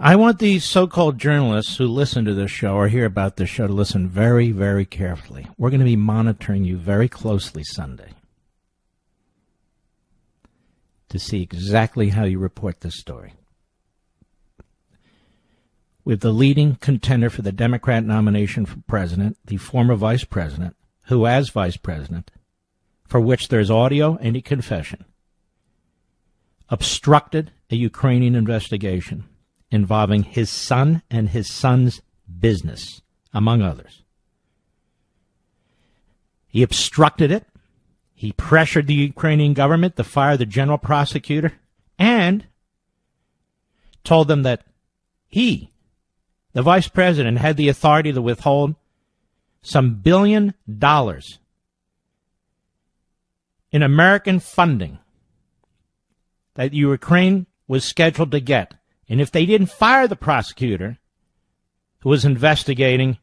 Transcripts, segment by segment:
I want these so-called journalists who listen to this show or hear about this show to listen very, very carefully. We're going to be monitoring you very closely Sunday to see exactly how you report this story. With the leading contender for the Democrat nomination for president, the former vice president, who as vice president, for which there's audio and a confession, obstructed a Ukrainian investigation involving his son and his son's business, among others. He obstructed it. He pressured the Ukrainian government to fire the general prosecutor and told them that he, the vice president, had the authority to withhold some $1 billion in American funding that Ukraine was scheduled to get. And if they didn't fire the prosecutor who was investigating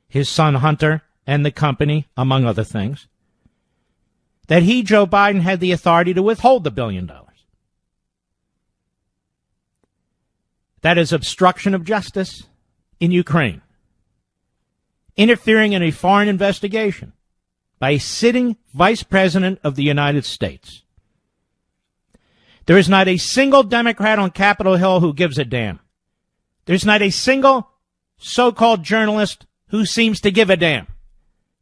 his son Hunter and the company, among other things, that he, Joe Biden, had the authority to withhold the $1 billion. That is obstruction of justice in Ukraine. Interfering in a foreign investigation by a sitting vice president of the United States. There is not a single Democrat on Capitol Hill who gives a damn. There's not a single so-called journalist who seems to give a damn.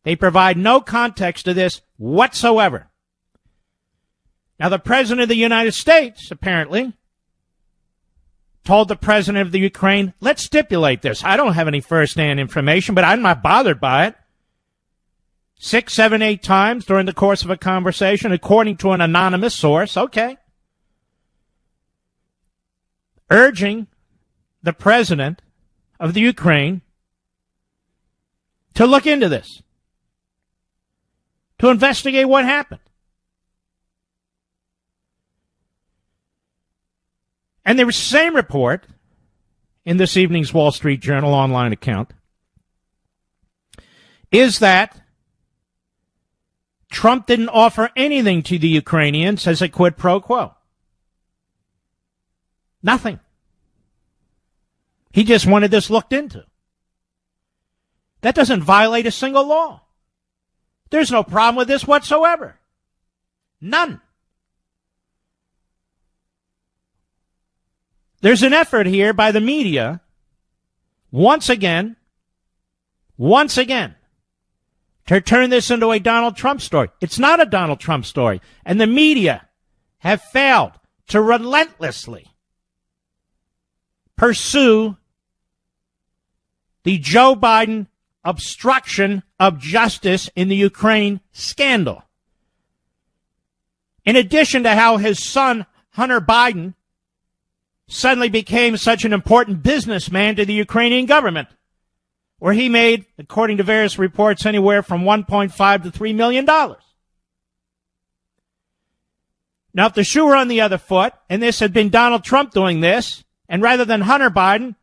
They provide no context to this whatsoever. Now, the president of the United States, apparently, told the president of the Ukraine, let's stipulate this. I don't have any first-hand information, but I'm not bothered by it. 6, 7, 8 times during the course of a conversation, according to an anonymous source. Okay. Urging the president of the Ukraine to look into this, to investigate what happened. And the same report in this evening's Wall Street Journal online account is that Trump didn't offer anything to the Ukrainians as a quid pro quo. Nothing. He just wanted this looked into. That doesn't violate a single law. There's no problem with this whatsoever. None. There's an effort here by the media, once again, to turn this into a Donald Trump story. It's not a Donald Trump story. And the media have failed to relentlessly pursue the Joe Biden obstruction of justice in the Ukraine scandal. In addition to how his son, Hunter Biden, suddenly became such an important businessman to the Ukrainian government, where he made, according to various reports, anywhere from $1.5 to $3 million. Now, if the shoe were on the other foot, and this had been Donald Trump doing this, and rather than Hunter Biden,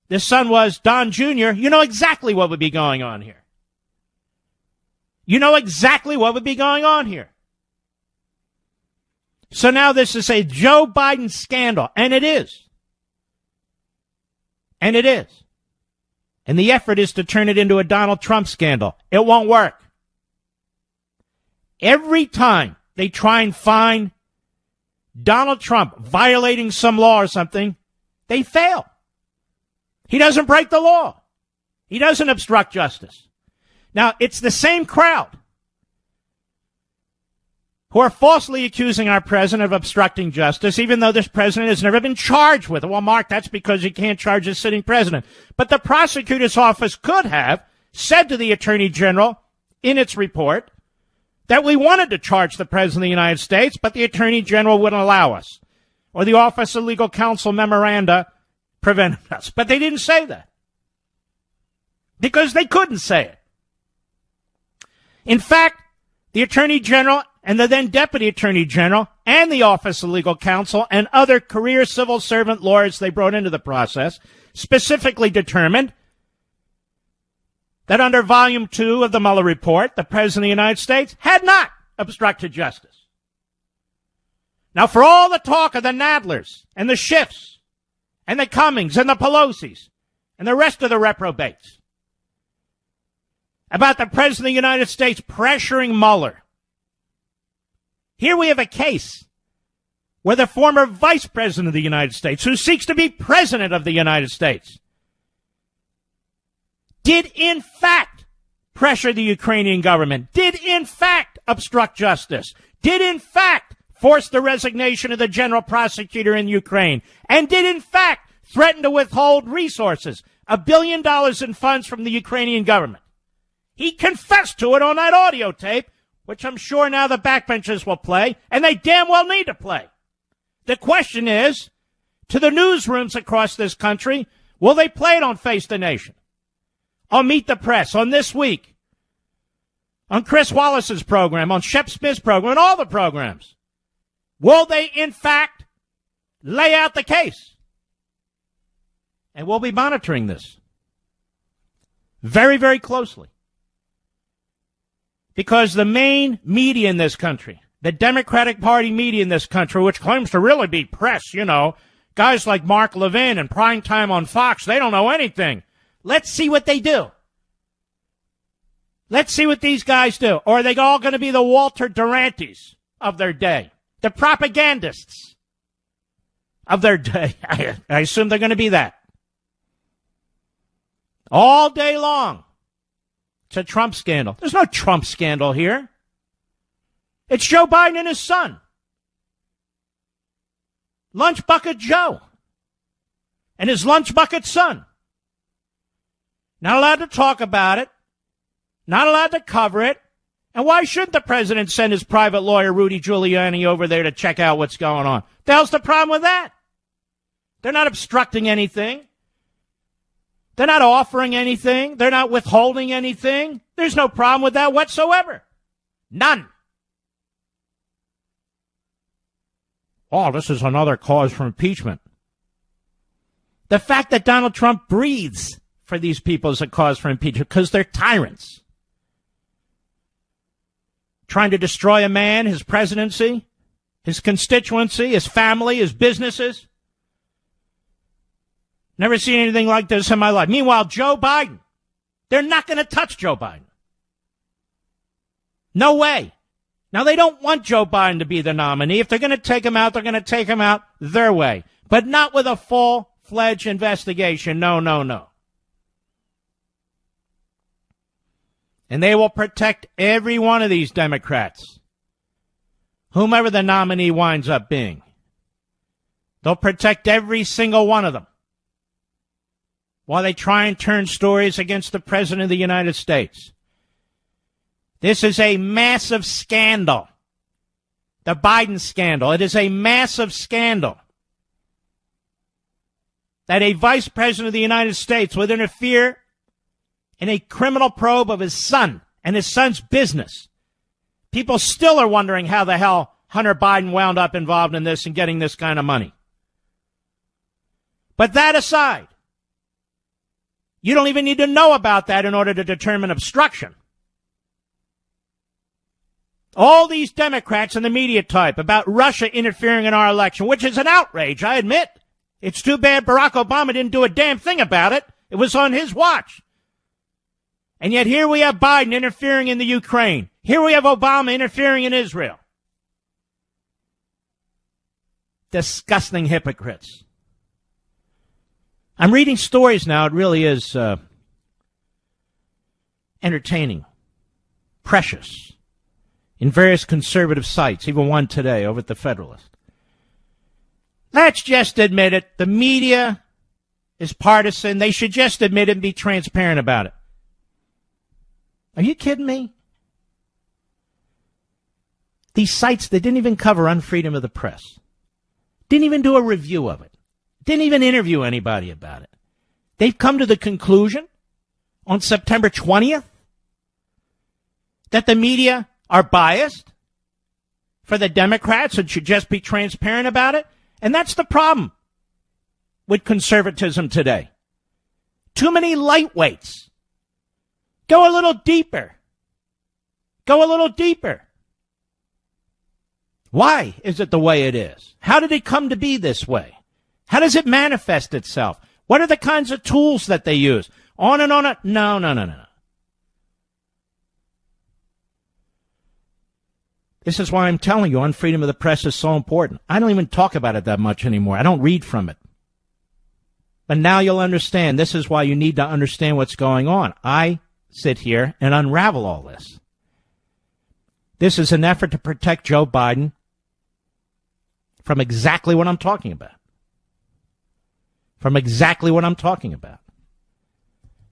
the son was Don Jr., you know exactly what would be going on here. You know exactly what would be going on here. So now this is a Joe Biden scandal, and it is. And it is. And the effort is to turn it into a Donald Trump scandal. It won't work. Every time they try and find Donald Trump violating some law or something, they fail. He doesn't break the law. He doesn't obstruct justice. Now, it's the same crowd who are falsely accusing our president of obstructing justice, even though this president has never been charged with it. Well, Mark, that's because you can't charge a sitting president. But the prosecutor's office could have said to the attorney general in its report that we wanted to charge the president of the United States, but the attorney general wouldn't allow us. Or the Office of Legal Counsel memoranda prevented us. But they didn't say that. Because they couldn't say it. In fact, the attorney general and the then deputy attorney general and the Office of Legal Counsel and other career civil servant lawyers they brought into the process specifically determined that under Volume 2 of the Mueller report, the President of the United States had not obstructed justice. Now, for all the talk of the Nadlers and the Schiffs and the Cummings and the Pelosi's and the rest of the reprobates about the President of the United States pressuring Mueller. Here we have a case where the former Vice President of the United States, who seeks to be President of the United States, did in fact pressure the Ukrainian government, did in fact obstruct justice, did in fact force the resignation of the general prosecutor in Ukraine, and did in fact threaten to withhold resources, $1 billion in funds from the Ukrainian government. He confessed to it on that audio tape, which I'm sure now the backbenchers will play, and they damn well need to play. The question is, to the newsrooms across this country, will they play it on Face the Nation, on Meet the Press, on This Week, on Chris Wallace's program, on Shep Smith's program, and all the programs? Will they, in fact, lay out the case? And we'll be monitoring this very, very closely. Because the main media in this country, the Democratic Party media in this country, which claims to really be press, you know, guys like Mark Levin and Primetime on Fox, they don't know anything. Let's see what they do. Let's see what these guys do. Or are they all going to be the Walter Durantes of their day? The propagandists of their day. I assume they're going to be that. All day long. It's a Trump scandal. There's no Trump scandal here. It's Joe Biden and his son. Lunch Bucket Joe. And his lunch bucket son. Not allowed to talk about it. Not allowed to cover it. And why shouldn't the president send his private lawyer, Rudy Giuliani, over there to check out what's going on? The hell's the problem with that? They're not obstructing anything. They're not offering anything. They're not withholding anything. There's no problem with that whatsoever. None. Oh, this is another cause for impeachment. The fact that Donald Trump breathes for these people is a cause for impeachment because they're tyrants. Trying to destroy a man, his presidency, his constituency, his family, his businesses. Never seen anything like this in my life. Meanwhile, Joe Biden, they're not going to touch Joe Biden. No way. Now, they don't want Joe Biden to be the nominee. If they're going to take him out, they're going to take him out their way. But not with a full-fledged investigation. No, no, no. And they will protect every one of these Democrats, whomever the nominee winds up being. They'll protect every single one of them while they try and turn stories against the President of the United States. This is a massive scandal. The Biden scandal. It is a massive scandal that a Vice President of the United States would interfere in a criminal probe of his son and his son's business. People still are wondering how the hell Hunter Biden wound up involved in this and getting this kind of money. But that aside, you don't even need to know about that in order to determine obstruction. All these Democrats and the media type about Russia interfering in our election, which is an outrage, I admit. It's too bad Barack Obama didn't do a damn thing about it. It was on his watch. And yet here we have Biden interfering in the Ukraine. Here we have Obama interfering in Israel. Disgusting hypocrites. I'm reading stories now. It really is entertaining, precious, in various conservative sites, even one today over at the Federalist. Let's just admit it. The media is partisan. They should just admit it and be transparent about it. Are you kidding me? These sites, they didn't even cover unfreedom of the press. Didn't even do a review of it. Didn't even interview anybody about it. They've come to the conclusion on September 20th that the media are biased for the Democrats and should just be transparent about it. And that's the problem with conservatism today. Too many lightweights. Go a little deeper. Go a little deeper. Why is it the way it is? How did it come to be this way? How does it manifest itself? What are the kinds of tools that they use? On and on. No. This is why I'm telling you, on freedom of the press is so important. I don't even talk about it that much anymore. I don't read from it. But now you'll understand. This is why you need to understand what's going on. I sit here and unravel all this. This is an effort to protect Joe Biden from exactly what I'm talking about.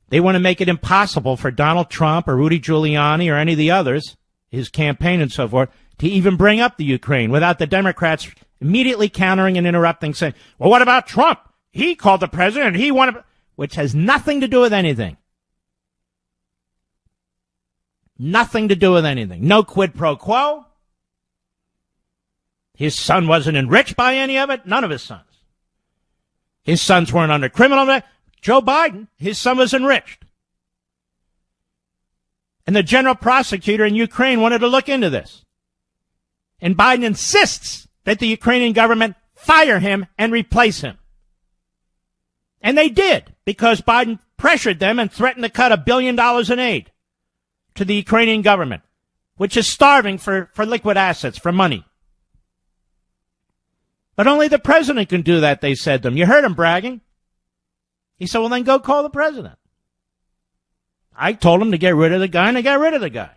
They want to make it impossible for Donald Trump or Rudy Giuliani or any of the others, his campaign and so forth, to even bring up the Ukraine without the Democrats immediately countering and interrupting, saying, well, what about Trump? He called the president. He wanted, which has nothing to do with anything. Nothing to do with anything. No quid pro quo. His son wasn't enriched by any of it. None of his sons. His sons weren't under criminal. Joe Biden, his son was enriched. And the general prosecutor in Ukraine wanted to look into this. And Biden insists that the Ukrainian government fire him and replace him. And they did, because Biden pressured them and threatened to cut $1 billion in aid to the Ukrainian government, which is starving for liquid assets, for money. But only the president can do that, they said to him. You heard him bragging. He said, well, then go call the president. I told him to get rid of the guy, and they got rid of the guy.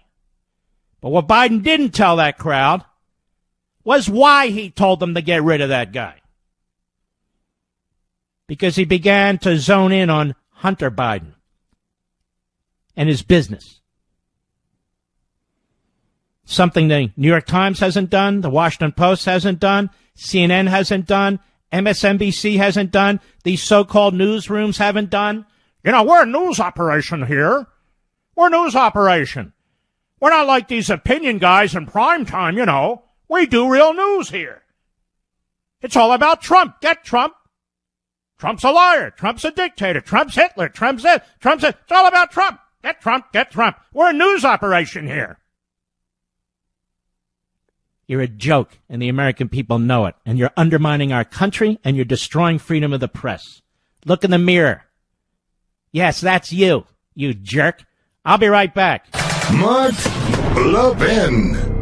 But what Biden didn't tell that crowd was why he told them to get rid of that guy. Because he began to zone in on Hunter Biden and his business. Something the New York Times hasn't done, the Washington Post hasn't done, CNN hasn't done, MSNBC hasn't done, these so-called newsrooms haven't done. You know, we're a news operation here. We're a news operation. We're not like these opinion guys in prime time, you know. We do real news here. It's all about Trump. Get Trump. Trump's a liar. Trump's a dictator. Trump's Hitler. Trump's this. Trump's it. It's all about Trump. Get Trump. Get Trump. We're a news operation here. You're a joke, and the American people know it. And you're undermining our country, and you're destroying freedom of the press. Look in the mirror. Yes, that's you, you jerk. I'll be right back. Mark Levin.